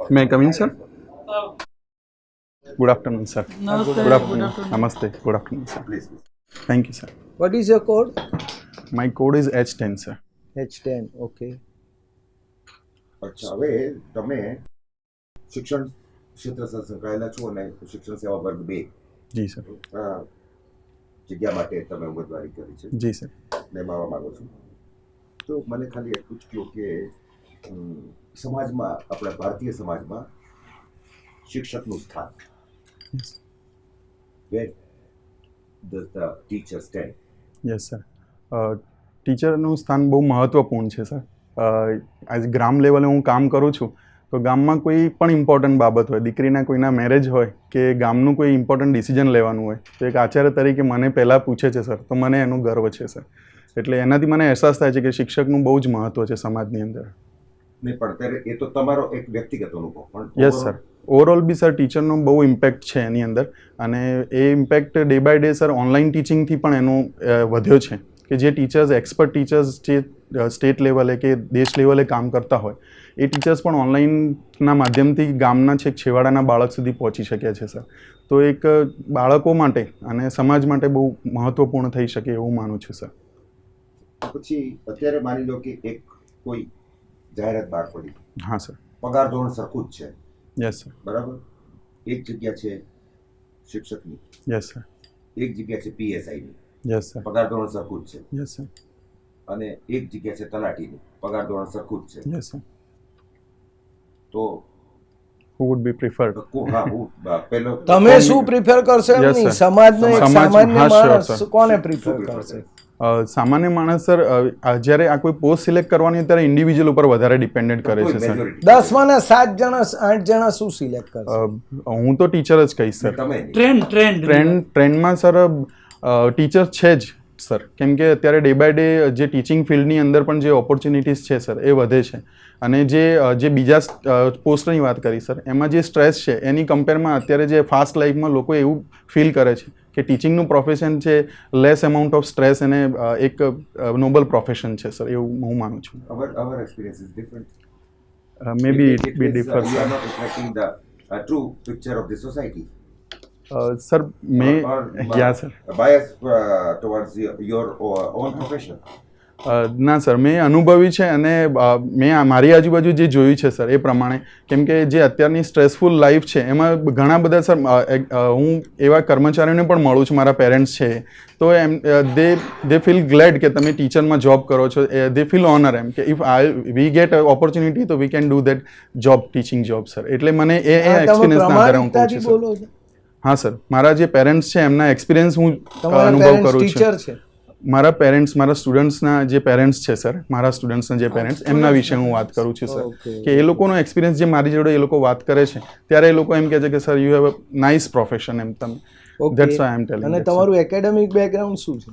May I come in, sir? Good afternoon, sir. Namaste. Good afternoon. Namaste. Good afternoon, sir. Please. Thank you, sir. What is your code? My code is H10, sir. H10. Okay. અચ્છા, હવે તમે શિક્ષણ ક્ષેત્ર સાથે સંકળાયેલા છો અને શિક્ષણ સેવા વર્ગ 2 जी सर. જગ્યા માટે તમે ઉમેદવારી કરી છે, जी सर. લેવા માંગો છો. તો મને ખાલી એટલું જ કહો કે સમાજમાં, આપણા ભારતીય સમાજમાં શિક્ષકનું સ્થાન, Yes. where does the teacher stand? Yes, sir. ટીચરનું સ્થાન બહુ મહત્ત્વપૂર્ણ છે સર. આજ ગ્રામ લેવલે હું કામ કરું છું તો ગામમાં કોઈ પણ ઇમ્પોર્ટન્ટ બાબત હોય, દીકરીના કોઈના મેરેજ હોય કે ગામનું કોઈ ઇમ્પોર્ટન્ટ ડિસિઝન લેવાનું હોય તો એક આચાર્ય તરીકે મને પહેલાં પૂછે છે સર, તો મને એનું ગર્વ છે સર. એટલે એનાથી મને અહેસાસ થાય છે કે શિક્ષકનું બહુ જ મહત્ત્વ છે સમાજની અંદર. નહીં, પણ અત્યારે એ તો તમારો એક વ્યક્તિગત અનુભવ, પણ yes sir. Overall B sir ટીચરનો બહુ ઇમ્પેક્ટ છે એની અંદર, અને એ impact day by day sir online ટીચિંગથી પણ એનો વધ્યો છે કે જે ટીચર્સ, એક્સપર્ટ ટીચર્સ જે સ્ટેટ લેવલે કે દેશ લેવલે કામ કરતા હોય એ ટીચર્સ પણ ઓનલાઈનના માધ્યમથી ગામના છેક છેવાડાના બાળક સુધી પહોંચી શક્યા છે સર. તો એક બાળકો માટે અને સમાજ માટે બહુ મહત્ત્વપૂર્ણ થઈ શકે એવું માનું છું સર. પછી અત્યારે માની લો કે એક કોઈ જાહેરાત બહાર પડી, હા સર. પગાર ધોરણ સરખું જ છે, યસ સર. બરાબર, એક જગ્યા છે શિક્ષકની, યસ સર. એક જગ્યા છે પીએસઆઈની, યસ સર. પગાર ધોરણ સરખું જ છે, યસ સર. અને એક જગ્યા છે તલાટીની, પગાર ધોરણ સરખું જ છે. Yes sir. તો હુ વુડ બી પ્રિફર્ડ? હા, હું પહેલો તમે શું પ્રિફર કરશો? એમ Yes, નહીં, sir. સમાજનો એક સમાજ- સામાન્ય હા, sure, માણસ sir. કોને શું પ્રિફર prefer કરશે? સામાન્ય માણસ સર જ્યારે આ કોઈ પોસ્ટ સિલેક્ટ કરવાની હોય ત્યારે ઇન્ડિવિજ્યુઅલ ઉપર વધારે ડિપેન્ડન્ટ કરે છે સર. મેજોરિટી 10 માના 7 જણા 8 જણા શું સિલેક્ટ કરશે? હું તો ટીચર જ કહીશ સર. તમે ટ્રેન્ડમાં સર ટીચર છે જ સર, કેમ કે અત્યારે ડે બાય ડે જે ટીચિંગ ફિલ્ડની અંદર પણ જે ઓપોર્ચ્યુનિટીઝ છે સર એ વધે છે, અને જે બીજા પોસ્ટની વાત કરી સર એમાં જે સ્ટ્રેસ છે એની કમ્પેરમાં અત્યારે જે ફાસ્ટ લાઈફમાં લોકો એવું ફીલ કરે છે કે ટીચિંગનું પ્રોફેશન છે લેસ અમાઉન્ટ ઓફ સ્ટ્રેસ અને એક નોબલ પ્રોફેશન છે સર, એવું હું માનું છું. our experience is different. May be it be we differ are not reflecting the true picture of the society. Sir. May or યા sir. bias towards your own profession. ના sir, મેં અનુભવી છે અને મેં મારી આજુબાજુ જે જોયું છે સર એ પ્રમાણે, કેમ કે જે અત્યારની સ્ટ્રેસફુલ લાઈફ છે એમાં ઘણા બધા સર હું એવા કર્મચારીઓને પણ મળું છું, મારા પેરેન્ટ્સ છે તો એમ દે ફીલ ગ્લેડ કે તમે ટીચરમાં જોબ કરો છો. દે ફીલ ઓનર એમ કે ઇફ વી ગેટ ઓપોર્ચ્યુનિટી તો we can do that job, teaching job sir. એટલે મને એ તમે એક્સપિરિયન્સના આધારે હું કહું પ્રમાણિકતાથી છું સર. બોલો છો? હા સર, મારા જે પેરેન્ટ્સ છે એમના એક્સપિરિયન્સ હું તમારા અનુભવ parents કરું teacher છું. છે? મારા પેરેન્ટ્સ, મારા સ્ટુડન્ટ્સના જે પેરેન્ટ્સ છે સર, મારા સ્ટુડન્ટ્સના જે પેરેન્ટ્સ એમના વિશે હું વાત કરું છું સર. Okay. કે એ લોકોનો એક્સપિરિયન્સ જે મારી જોડે એ લોકો વાત કરે છે ત્યારે એ લોકો એમ કહે છે કે sir you have a nice profession, એમ તમે. Okay. That's why I am telling અને that, તમારું એકેડેમિક બેકગ્રાઉન્ડ શું છે?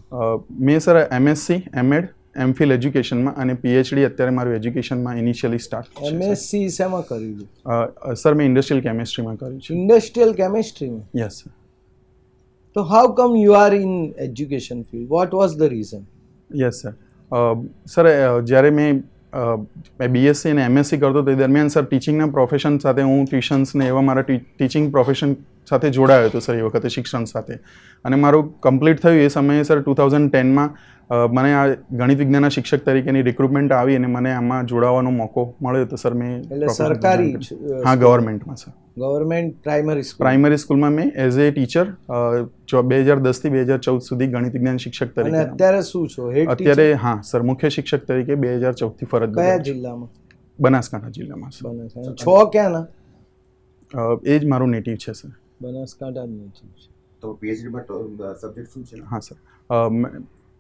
મેં સર એમએસસી, એમએડ, એમફિલ એજ્યુકેશનમાં અને પીએચડી અત્યારે મારું એજ્યુકેશનમાં ઇનિશિયલી સ્ટાર્ટ છે એમએસસી શેમાં કર્યું? સર. મેં ઇન્ડસ્ટ્રીયલ કેમિસ્ટ્રીમાં કર્યું છે. ઇન્ડસ્ટ્રીયલ કેમિસ્ટ્રીમાં? Yes sir. તો how come you are in education field? What was the reason? Yes sir. Sir જ્યારે મેં બીએસસી અને એમએસસી કરતો તે દરમિયાન સર ટીચિંગના પ્રોફેશન સાથે હું ટ્યુશન્સ ને એવા મારા ટીચિંગ પ્રોફેશન સાથે જોડાયો હતો સર એ વખતે શિક્ષણ સાથે, અને મારું કમ્પ્લીટ થયું એ સમયે સર 2010માં મને આ ગણિત વિજ્ઞાનના શિક્ષક તરીકેની રિક્રુટમેન્ટ આવી અને મને આમાં જોડાવાનો મોકો મળ્યો તો સર મેં એટલે સરકારી હા ગવર્મેન્ટમાં sir government primary school? Primary સ્કૂલમાં મેં એઝ એ ટીચર 2010થી 2014 સુધી ગણિત વિજ્ઞાન શિક્ષક અને તરીકે. અત્યારે શું છો? હેડ અત્યારે હા સર, મુખ્ય શિક્ષક તરીકે 2014થી ફરજ કયા બજાવું છું. જિલ્લામાં? બનાસકાંઠા જિલ્લામાં સર. બનાસકાંઠા. છો ક્યાંના? એ જ મારું નેટિવ છે સર. બનાસકાંઠા જ નથી. તો પીએચડીમાં સબ્જેક્ટ શું છે? હા sir.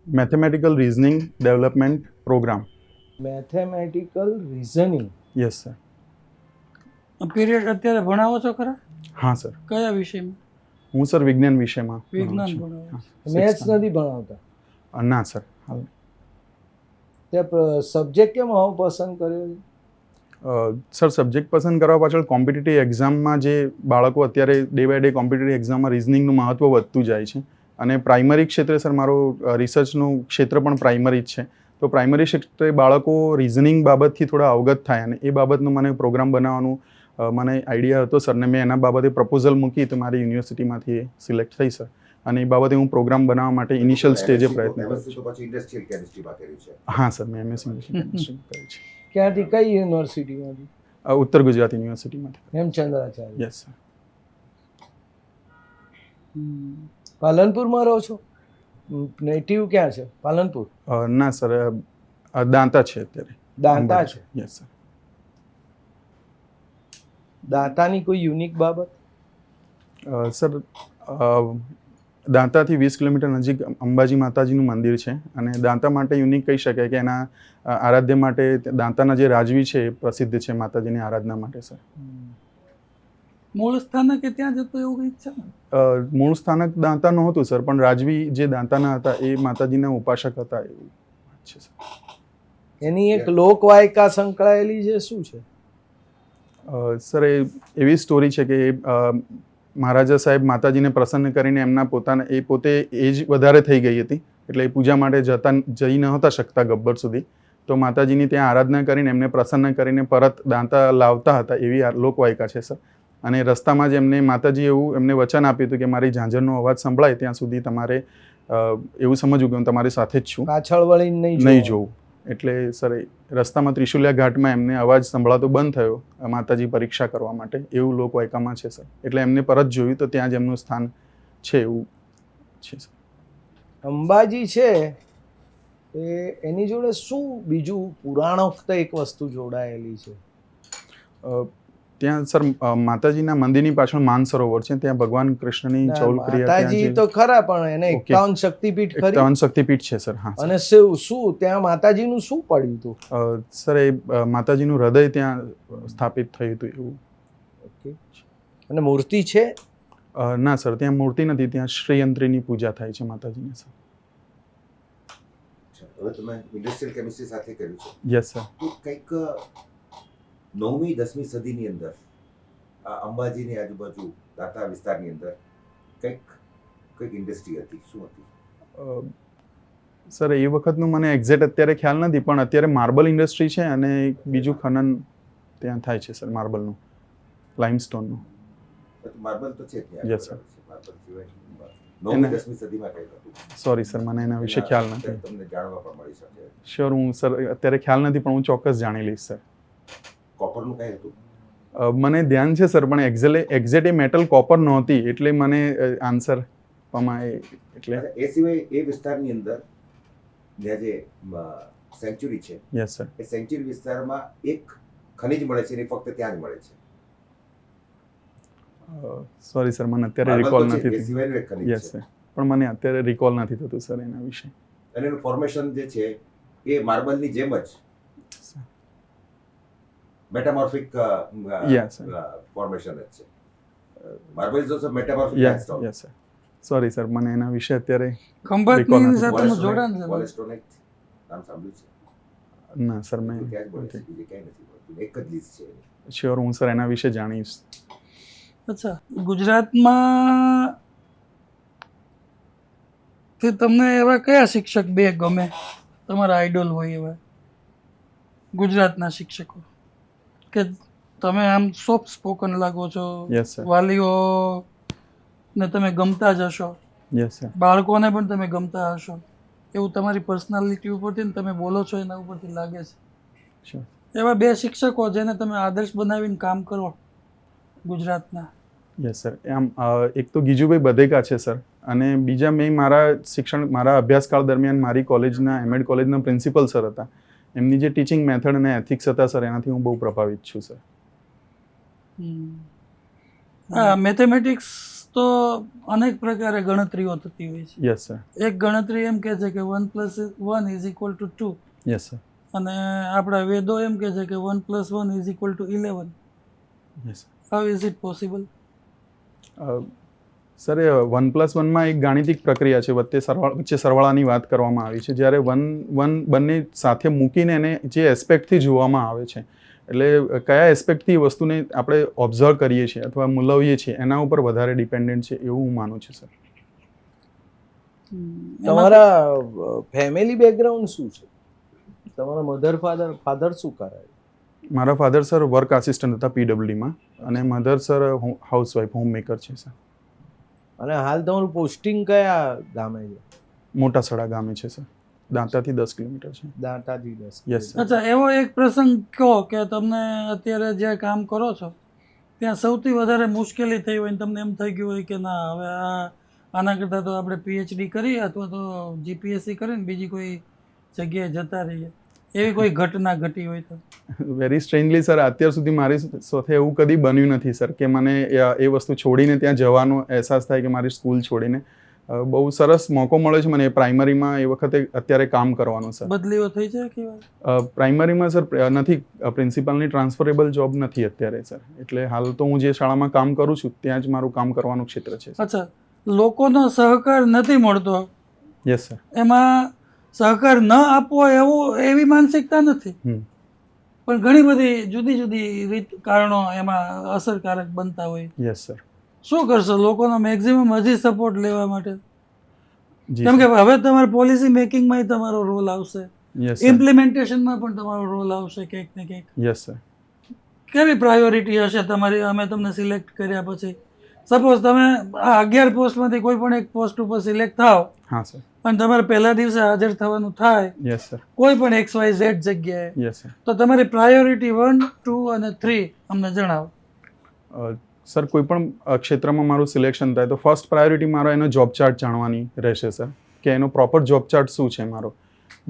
Mathematical reasoning development programme. Mathematical reasoning? Yes sir. Period અત્યારે ભણાવો છો ખરા? હા સર. કયા વિષયમાં? હું સર વિજ્ઞાન વિષયમાં વિજ્ઞાન ભણાવું છું. ભણાવો. મેથ્સ નથી ભણાવતા? ના સર. હાલ તે સબ્જેક્ટ કેમ આવો પસંદ કર્યો? સર સબ્જેક્ટ પસંદ કરવા પાછળ કોમ્પિટિટિવ એક્ઝામમાં જે બાળકો અત્યારે ડે બાય ડે કોમ્પિટિટિવ એક્ઝામમાં રિઝનિંગનું મહત્ત્વ વધતું જાય છે, અને પ્રાઇમરી ક્ષેત્રે સર મારો રિસર્ચનું ક્ષેત્ર પણ પ્રાઇમરી જ છે, તો પ્રાઇમરી ક્ષેત્રે બાળકો રિઝનિંગ બાબતથી થોડા અવગત થાય અને એ બાબતનું મને પ્રોગ્રામ બનાવવાનું મને આઈડિયા હતો સર ને મેં એના બાબતે પ્રપોઝલ મૂકી તો મારી યુનિવર્સિટીમાંથી સિલેક્ટ થઈ સર, અને એ બાબતે હું પ્રોગ્રામ બનાવવા માટે ઇનિશિયલ સ્ટેજે પ્રયત્ન કર્યો MSc તો પછી ઇન્ડસ્ટ્રીયલ કેમિસ્ટ્રીમાં કર્યું છે. હા સર, મેં એમએસસી કેમિસ્ટ્રી કર્યું છે ક્યાંથી, કઈ યુનિવર્સિટીમાંથી? ઉત્તર ગુજરાત યુનિવર્સિટીમાંથી. હેમચંદ્રાચાર્ય. Yes sir. પાલનપુરમાં રહો છો? નેટિવ ક્યાં છે? પાલનપુર? ના સર, દાંતા છે અત્યારે. દાંતા છે. Yes sir. દાંતાની કોઈ યુનિક બાબત? સર દાંતાથી 20 કિલોમીટર નજીક અંબાજી માતાજીનું મંદિર છે, અને દાંતા માટે યુનિક કહી શકાય કે એના આરાધ્ય માટે દાંતાના જે રાજવી છે એ પ્રસિદ્ધ છે માતાજીની આરાધના માટે સર. મૂળ સ્થાનક કે ત્યાં જતો એવું કંઈક છે ને? મૂળ સ્થાનક દાંતા નહોતું સર, પણ રાજવી જે દાંતાના હતા એ માતાજીના ઉપાસક હતા એવું છે સર. એની એક લોકવાયકા સંકળાયેલી છે, શું છે? સર એ એવી સ્ટોરી છે કે મહારાજા સાહેબ માતાજીને પ્રસન્ન કરીને એમના પોતાના એ પોતે એજ વધારે થઈ ગઈ હતી, એટલે એ પૂજા માટે જઈ નહોતા શકતા ગબ્બર સુધી, તો માતાજીની ત્યાં આરાધના કરીને એમને પ્રસન્ન કરીને પરત દાંતા લાવતા હતા એવી લોકવાયકા છે સર. અને રસ્તામાં જ એમને માતાજી એવું એમને વચન આપ્યું હતું કે મારી ઝાંઝરનો અવાજ સંભળાય ત્યાં સુધી તમારે એવું સમજવું કે હું તમારી સાથે જ છું, પાછળ વળીને નહીં જોવું. એટલે સર રસ્તામાં ત્રિશુલિયા ઘાટમાં એમને અવાજ સંભળાતો બંધ થયો માતાજી પરીક્ષા કરવા માટે, એવું લોકવાયકામાં છે સર. એટલે એમને પરત જોયું તો ત્યાં જ એમનું સ્થાન છે એવું છે સર. અંબાજી છે એની જોડે શું બીજું પુરાણોક્ત એક વસ્તુ જોડાયેલી છે? ત્યાં સર માતાજીના મંદિરની પાછળ માનસરોવર છે, ત્યાં ભગવાન કૃષ્ણની ચૌલક્રિયા માતાજી તો ખરા, પણ એને 51 શક્તિપીઠ ખરી? 51 શક્તિપીઠ છે સર. હા. અને શું ત્યાં માતાજીનું શું પડ્યું હતું? સર એ માતાજીનું હૃદય ત્યાં સ્થાપિત થયું હતું એવું. ઓકે. અને મૂર્તિ છે? ના સર, ત્યાં મૂર્તિ નથી, ત્યાં શ્રીયંત્રીની પૂજા થાય છે માતાજીને સર. હવે તમે ઇન્ડસ્ટ્રીયલ કેમિસ્ટ્રી સાથે કર્યું છે. Yes sir. તો કંઈક 9મી 10મી સદીની અંદર આ અંબાજીની આજુબાજુ દાંતા વિસ્તારની અંદર કંઈક ઇન્ડસ્ટ્રી હતી, શું હતી? સર એ વખતનું મને એક્ઝેક્ટ અત્યારે ખ્યાલ નથી, પણ અત્યારે માર્બલ ઇન્ડસ્ટ્રી છે અને બીજું ખનન ત્યાં થાય છે સર, માર્બલનું, લાઇમસ્ટોનનું. માર્બલ તો છે ત્યાં. Yes sir. માર્બલ સિવાય 9મી 10મી સદીમાં કંઈક હતું? સોરી સર, મને એના વિશે ખ્યાલ નથી. તમને જાણવા પણ મળી શકે. શ્યોર, હું સર અત્યારે ખ્યાલ નથી, પણ હું ચોક્કસ જાણી લઈશ સર. કોપરનું કંઈ હતું? મને ધ્યાન છે સર, પણ એક્ઝેક્ટ એ મેટલ કોપર નહોતી, એટલે મને આન્સર આપવામાં એટલે. એ સિવાય એ વિસ્તારની અંદર જ્યાં જે સેન્ચ્યુરી છે, યસ સર, એ સેન્ચ્યુરી વિસ્તારમાં એક ખનિજ મળે છે, અને ફક્ત ત્યાં જ મળે છે. સોરી સર, મને અત્યારે રિકોલ નથી એ થતું. સિવાયનું એક ખનિજ યસ છે, સર, પણ મને અત્યારે રિકોલ નથી થતું સર એના વિશે. અને એનું ફોર્મેશન જે છે એ માર્બલની જેમ જ મેટામોર્ફિક ફોર્મેશન જ છે. Marble is also metamorphic limestone. Yes sir, sorry sir, મને એના વિશે અત્યારે ખંભાતની નથી. સાથેનું જોડાણ છે. વોલેસ્ટોનેટ નામ સાંભળ્યું છે? ના સર, મેં ક્યાં જ મળે છે, બીજે ક્યાંય નથી મળતું, એક જ લીઝ છે. શ્યોર, હું સર એના વિશે જાણીશ. અચ્છા, ગુજરાતમાં તે તમને એવા કયા શિક્ષક બે ગમે, તમારા આઈડોલ હોય એવા ગુજરાતના શિક્ષકો કે તમે આમ સોફ્ટ સ્પોકન લાગો છો, યસ સર. વાલીઓ ને તમે ગમતા જ હશો, યસ સર. બાળકોને પણ તમે ગમતા હશો, એવું તમારી પર્સનાલિટી ઉપરથી ને તમે બોલો છો એના ઉપરથી લાગે છે. શ્યોર. એવા બે શિક્ષકો જેને તમે આદર્શ બનાવીને કામ કરો ગુજરાતના? યસ સર, આમ એક તો ગીજુભાઈ બધેકા છે સર, અને બીજા મેં મારા અભ્યાસકાળ દરમિયાન મારી કોલેજના એમએડ કોલેજના પ્રિન્સિપલ સર હતા, એમની જે ટીચિંગ મેથડ અને એથિક્સ હતા સર, એનાથી હું બહુ પ્રભાવિત છું સર. હા, મેથેમેટિક્સ તો અનેક પ્રકારે ગણતરીઓ થતી હોય છે. Yes sir. એક ગણતરી એમ કહે છે કે 1 + 1 = 2, યસ સર. અને આપણા વેદો એમ કહે છે કે 1 + 1 = 11. Yes. How is it possible? Sir, 1+1માં એક ગાણિતિક પ્રક્રિયા છે, વચ્ચે સરવાળાની વાત કરવામાં આવી છે, જ્યારે 1 બંને સાથે મૂકીને એને જે એસ્પેક્ટથી જોવામાં આવે છે, એટલે કયા એસ્પેક્ટથી વસ્તુને આપણે ઓબ્ઝર્વ કરીએ છીએ અથવા મૂલવીએ છીએ એના ઉપર વધારે ડિપેન્ડન્ટ છે એવું હું માનું છું સર. તમારા ફેમિલી બેકગ્રાઉન્ડ શું છે? તમારા મધર ફાધર શું કરે? મારા ફાધર સર વર્ક આસિસ્ટન્ટ હતા પીડબ્લ્યુડીમાં અને mother sir housewife home maker છે સર. અને હાલ તમારું પોસ્ટિંગ કયા ગામે છે? મોટાસડા ગામે છે સર, દાંતાથી 10 કિલોમીટર છે. દાંતાથી 10. Yes, sir. અચ્છા, એવો એક પ્રસંગ કહો કે તમને અત્યારે જે કામ કરો છો ત્યાં સૌથી વધારે મુશ્કેલી થઈ હોય ને તમને એમ થઈ ગયું હોય કે ના હવે આના કરતાં તો આપણે પીએચડી કરીએ અથવા તો જીપીએસસી કરીને બીજી કોઈ જગ્યાએ જતા રહીએ, એવી કોઈ ઘટના ઘટી હોય તો? વેરી સ્ટ્રેન્જલી સર, અત્યાર સુધી મારી સાથે એવું કદી બન્યું નથી સર કે મને એ વસ્તુ છોડીને ત્યાં જવાનો અહેસાસ થાય કે મારી સ્કૂલ છોડીને. બહુ સરસ મોકો મળે છે મને પ્રાઇમરીમાં એ વખતે અત્યારે કામ કરવાનું સર. બદલીઓ થઈ છે કે પ્રાઇમરીમાં સર નથી, પ્રિન્સિપાલની ટ્રાન્સફરેબલ જોબ નથી અત્યારે સર, એટલે હાલ તો હું જે શાળામાં કામ કરું છું ત્યાં જ મારું કામ કરવાનું ક્ષેત્ર છે. અચ્છા, લોકોનો સહકાર નથી મળતો, યસ સર. એમાં સહકાર ન આપવો એવી માનસિકતા નથી, પણ ઘણી બધી જુદી જુદી કારણો એમાં અસરકારક બનતા હોય. Yes sir. શું કરશો લોકોનો મેક્સિમમ હજી સપોર્ટ લેવા માટે? જી કેમ કે હવે તમારે પોલિસી મેકિંગમાં તમારો રોલ આવશે, યસ ઇમ્પ્લિમેન્ટેશનમાં પણ તમારો રોલ આવશે ક્યાંક ને ક્યાંક. Yes sir. કેવી પ્રાયોરિટી હશે તમારી? અમે તમને સિલેક્ટ કર્યા પછી સપોઝ તમે આ 11 પોસ્ટમાંથી કોઈ પણ એક પોસ્ટ ઉપર સિલેક્ટ થાવ, હા સર. અને તમારે પહેલા દિવસે હાજર થવાનું થાય યસ સર. કોઈ પણ XYZ જગ્યાએ, યસ સર. તો તમારી પ્રાયોરિટી 1, 2 અને 3 અમને જણાવો. સર કોઈ પણ ક્ષેત્રમાં મારું સિલેક્શન થાય તો ફર્સ્ટ પ્રાયોરિટી મારો એનો જોબ ચાર્ટ જાણવાની રહેશે સર, કે એનો પ્રોપર જોબ ચાર્ટ શું છે મારો.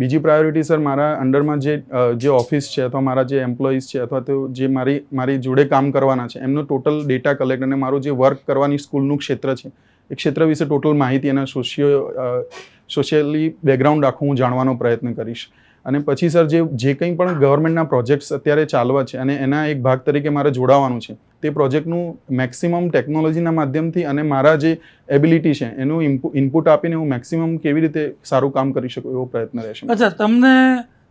બીજી પ્રાયોરિટી સર, મારા અંડરમાં જે ઓફિસ છે અથવા મારા જે એમ્પ્લોઈઝ છે અથવા તો જે મારી જોડે કામ કરવાના છે એમનો ટોટલ ડેટા કલેક્ટ અને મારું જે વર્ક કરવાની સ્કૂલનું ક્ષેત્ર છે એ ક્ષેત્ર વિશે ટોટલ માહિતી એના સોશિયલી બેકગ્રાઉન્ડ આખું હું જાણવાનો પ્રયત્ન કરીશ. અને પછી સર જે કંઈ પણ ગવર્મેન્ટના પ્રોજેક્ટ્સ અત્યારે ચાલવા છે અને એના એક ભાગ તરીકે મારે જોડાવાનું છે, તે પ્રોજેક્ટનું મેક્સિમમ ટેકનોલોજીના માધ્યમથી અને મારા જે એબિલિટી છે એનું ઇનપુટ આપીને હું મેક્સિમમ કેવી રીતે સારું કામ કરી શકું એવો પ્રયત્ન રહેશે. અચ્છા,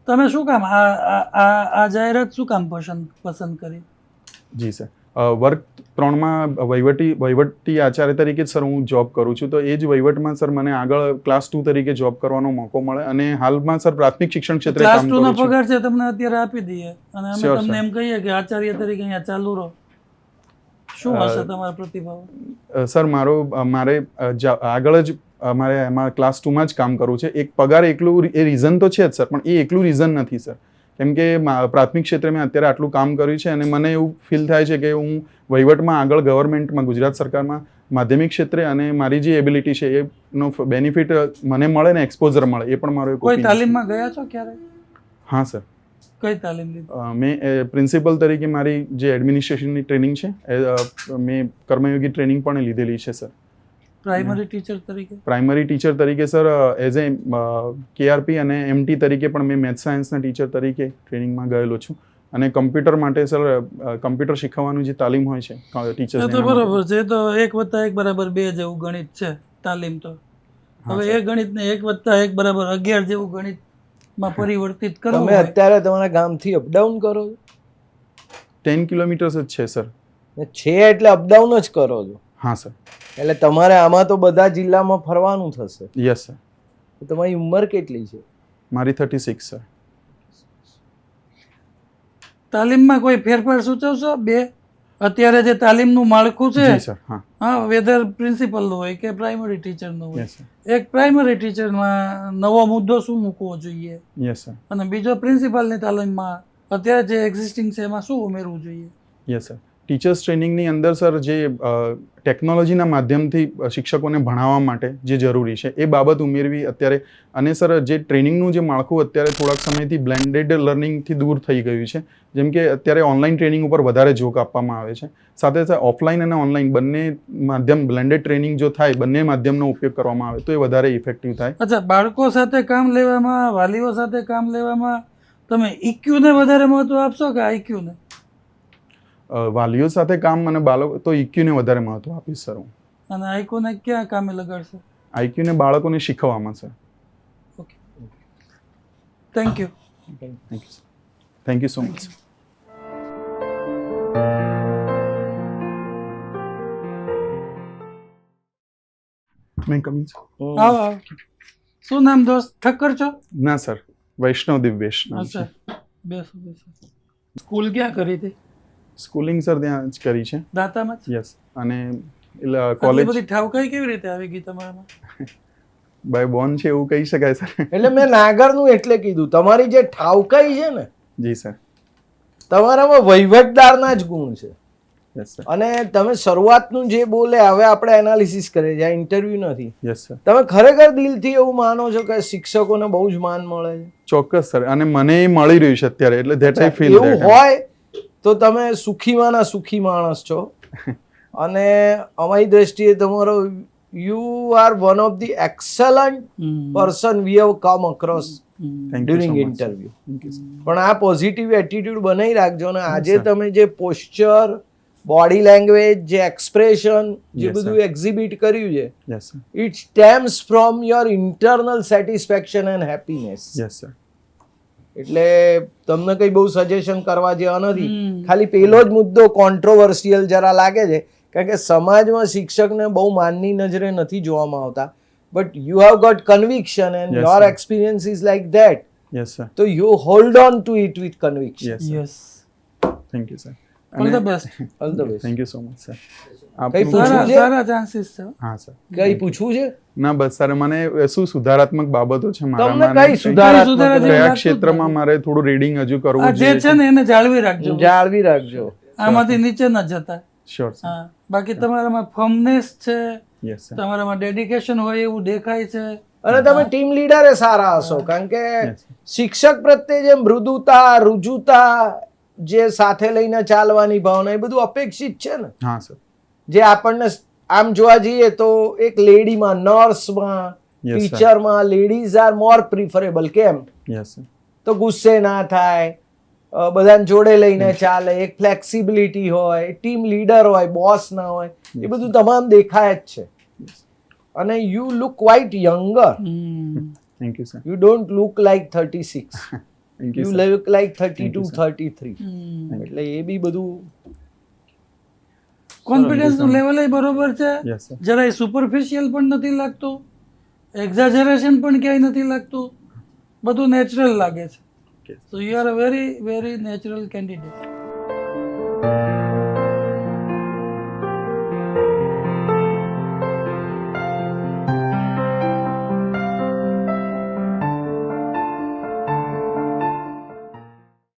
તમે શું કામ આ જાહેરાત શું કામ પસંદ કરી? જી સર, વર્ગ 3માં વહીવટી આચાર્ય તરીકે જ સર હું જોબ કરું છું, તો એ જ વહીવટમાં સર મને આગળ ક્લાસ 2 તરીકે જોબ કરવાનો મોકો મળે અને હાલમાં સર પ્રાથમિક શિક્ષણ ક્ષેત્રે ક્લાસ કામ 2 નો કરું છું. પગાર છે તમને અત્યારે આપી દઈએ અને અમે Sure, તમને sir. એમ કહીએ કે આચાર્ય તરીકે અહીંયા ચાલુ રહો, શું હશે તમારો પ્રતિભાવ? સર મારે આગળ જ મારે એમાં ક્લાસ 2માં જ કામ કરવું છે. એક પગાર એકલું એ રીઝન તો છે જ સર, પણ એ એકલું રીઝન નથી સર, કેમ કે પ્રાથમિક ક્ષેત્રે મેં અત્યારે આટલું કામ કર્યું છે અને મને એવું ફીલ થાય છે કે હું વહીવટમાં આગળ ગવર્મેન્ટમાં ગુજરાત સરકારમાં માધ્યમિક ક્ષેત્રે અને મારી જે એબિલિટી છે એનો બેનિફિટ મને મળે ને એક્સપોઝર મળે, એ પણ મારો એક કોઈ opinion છે. તાલીમમાં ગયા છો ક્યારે? હા સર. કઈ તાલીમ લીધી? મેં પ્રિન્સિપલ તરીકે મારી જે એડમિનિસ્ટ્રેશનની ટ્રેનિંગ છે મેં કર્મયોગી ટ્રેનિંગ પણ લીધેલી છે સર. પ્રાઇમરી ટીચર તરીકે? પ્રાઇમરી ટીચર તરીકે સર એઝ એ KRP અને MT તરીકે પણ મેં મેથ્સ સાયન્સના ટીચર તરીકે ટ્રેનિંગમાં ગયેલો છું. અને કમ્પ્યુટર માટે સર કમ્પ્યુટર શીખવવાનું જે તાલીમ હોય છે ટીચર્સ, તો બરોબર છે, તો 1 + 1 = 2 જેવું ગણિત છે તાલીમ તો. હવે એ ગણિતને 1 + 1 = 11 જેવું ગણિતમાં પરિવર્તિત કરવું તમે હોય. અત્યારે તમારા ગામથી અપડાઉન કરો છો? 10 કિલોમીટર્સ જ છે સર. ને છે એટલે અપડાઉન જ કરો છો? હા સર. એટલે તમારે આમાં તો બધા જિલ્લામાં ફરવાનું થશે. Yes sir. તો તમારી ઉંમર કેટલી છે? મારી 36 સર. તાલીમમાં કોઈ ફેરફાર સૂચવશો? અત્યારે જે તાલીમનું માળખું છે, જી સર. હા, વેધર પ્રિન્સિપલનું હોય કે પ્રાઇમરી ટીચરનું હોય, યસ સર. એક પ્રાઇમરી ટીચરમાં નવો મુદ્દો શું મૂકવો જોઈએ યસ સર. અને બીજો પ્રિન્સિપાલની તાલીમમાં અત્યારે જે એક્ઝિસ્ટિંગ છે એમાં શું ઉમેરવું જોઈએ? Yes sir. ટીચર્સ ટ્રેનિંગની અંદર સર જે ટેકનોલોજીના માધ્યમથી શિક્ષકોને ભણાવવા માટે જે જરૂરી છે એ બાબત ઉમેરવી અત્યારે, અને સર જે ટ્રેનિંગનું જે માળખું અત્યારે થોડાક સમયથી બ્લેન્ડેડ લર્નિંગથી દૂર થઈ ગયું છે, જેમ કે અત્યારે ઓનલાઈન ટ્રેનિંગ ઉપર વધારે જોક આપવામાં આવે છે, સાથે સાથે ઓફલાઈન અને ઓનલાઈન બંને માધ્યમ બ્લેન્ડેડ ટ્રેનિંગ જો થાય, બંને માધ્યમનો ઉપયોગ કરવામાં આવે તો એ વધારે ઇફેક્ટિવ થાય. અચ્છા, બાળકો સાથે કામ લેવામાં, વાલીઓ સાથે કામ લેવામાં તમે EQ ને વધારે મહત્વ આપશો કે IQ ને? વાલીઓ સાથે કામ અને બાળકો તો EQ ને વધારે મહત્વ આપીશ સર હું. અને IQ ને ક્યાં કામે લગાડશો? IQ ને બાળકોને શીખવવામાં sir. Okay, thank you. Thank you so much. મેં કમી છે? આવો. શું નામ દોસ્ત? ઠક્કર છો? ના સર, વૈષ્ણવ દિવ્યેશ નામ છે. અચ્છા, બેસો. સ્કૂલ ક્યાં કરી હતી? સ્કૂલિંગ સર ત્યાં જ કરી છે. દાતામાં જ? યસ. અને આટલી કોલેજ બધી ઠાવકાઈ કેવી રીતે આવી ગઈ તમારામાં? બાય બોર્ન છે એવું કહી શકાય સર. એટલે મેં નાગરનું એટલે કીધું, તમારી જે ઠાવકાઈ છે ને, જી સર. તમારામાં વહીવટદારના જ ગુણ છે. Yes sir. અને તમે શરૂઆતનું જે બોલે, હવે આપણે એનાલિસિસ કરીએ છીએ, આ ઇન્ટરવ્યુ નથી. Yes sir. તમે ખરેખર દિલથી એવું માનો છો કે શિક્ષકોને બહુ જ માન મળે છે? ચોક્કસ સર, અને મને એ મળી રહ્યું છે અત્યારે, એટલે ધેટ આઈ ફીલ એવું હોય તો તમે સુખીમાંના સુખી માણસ છો. અને અમારી દ્રષ્ટિએ તમારો you are one of the excellent person we have come across during interview. પણ આ પોઝિટિવ એટીટ્યુડ બનાવી રાખજો. અને આજે sir. તમે જે પોસ્ચર, બોડી લેંગ્વેજ, જે એક્સપ્રેશન, જે Yes, બધું sir. એક્ઝિબિટ કર્યું છે, yes sir. It stems from your internal satisfaction and happiness. Yes sir. એટલે તમને કઈ બહુ સજેશન કરવા જેવા નથી. હમ. ખાલી પેલો જ મુદ્દો કોન્ટ્રોવર્સિયલ જરા લાગે છે, કારણ કે સમાજમાં શિક્ષકને બહુ માનની નજરે નથી જોવામાં આવતા. But you have got conviction and Yes, your sir. Experience is like that. Yes sir. તો you hold on to it with conviction. Yes sir. Yes. Thank you sir. All the best. All the best. Thank you so much sir. કઈ પૂછવું સારા છે? સારા chances છે. હા sir. કઈ પૂછવું છે ના બસ સર, મને શું સુધારાત્મક બાબતો છે તમને? મારામાં, કઈ અને સુધારા સુધારા જેવું કયા લાગતું જ ક્ષેત્રમાં નથી. મારે થોડું રીડિંગ હજુ આ કરવું જે છે જોઈએ? ને એને જાળવી રાખજો. જાળવી રાખજો. આમાંથી નીચે ન જતા. Sure sir. હા, બાકી તમારામાં ફર્મનેસ છે, યસ સર. તમારામાં ડેડિકેશન હોય એવું દેખાય છે. અને તમે ટીમ લીડરે સારા હશો, કારણ કે Yes. શિક્ષક પ્રત્યે જે મૃદુતા, રુજુતા, જે સાથે લઈને ચાલવાની ભાવના, એ બધું અપેક્ષિત છે ને. હા સર. જે આપણને આમ જોવા જઈએ તો એક લેડીમાં, નર્સમાં, Yes, sir. ટીચરમાં લેડીઝ આર મોર પ્રિફરેબલ. કેમ? Yes sir. તો ગુસ્સે ના થાય, બધાને જોડે લઈને ચાલે, એક ફ્લેક્સિબિલિટી હોય, ટીમ લીડર હોય, બોસ ના હોય, એ બધું તમામ દેખાય જ છે. અને you look quite younger. Thank you sir. You don't look like 36. Thank you You sir. look like Thank you, 32, sir. 33. એટલે એ બી બધું કોન્ફિડન્સ નું લેવલ બરોબર છે. Yes sir. જરાય સુપરફિશિયલ પણ નથી લાગતું, એક્ઝાજરેશન પણ ક્યાંય નથી લાગતું, બધું નેચરલ લાગે છે. Okay. So you are a very very natural candidate.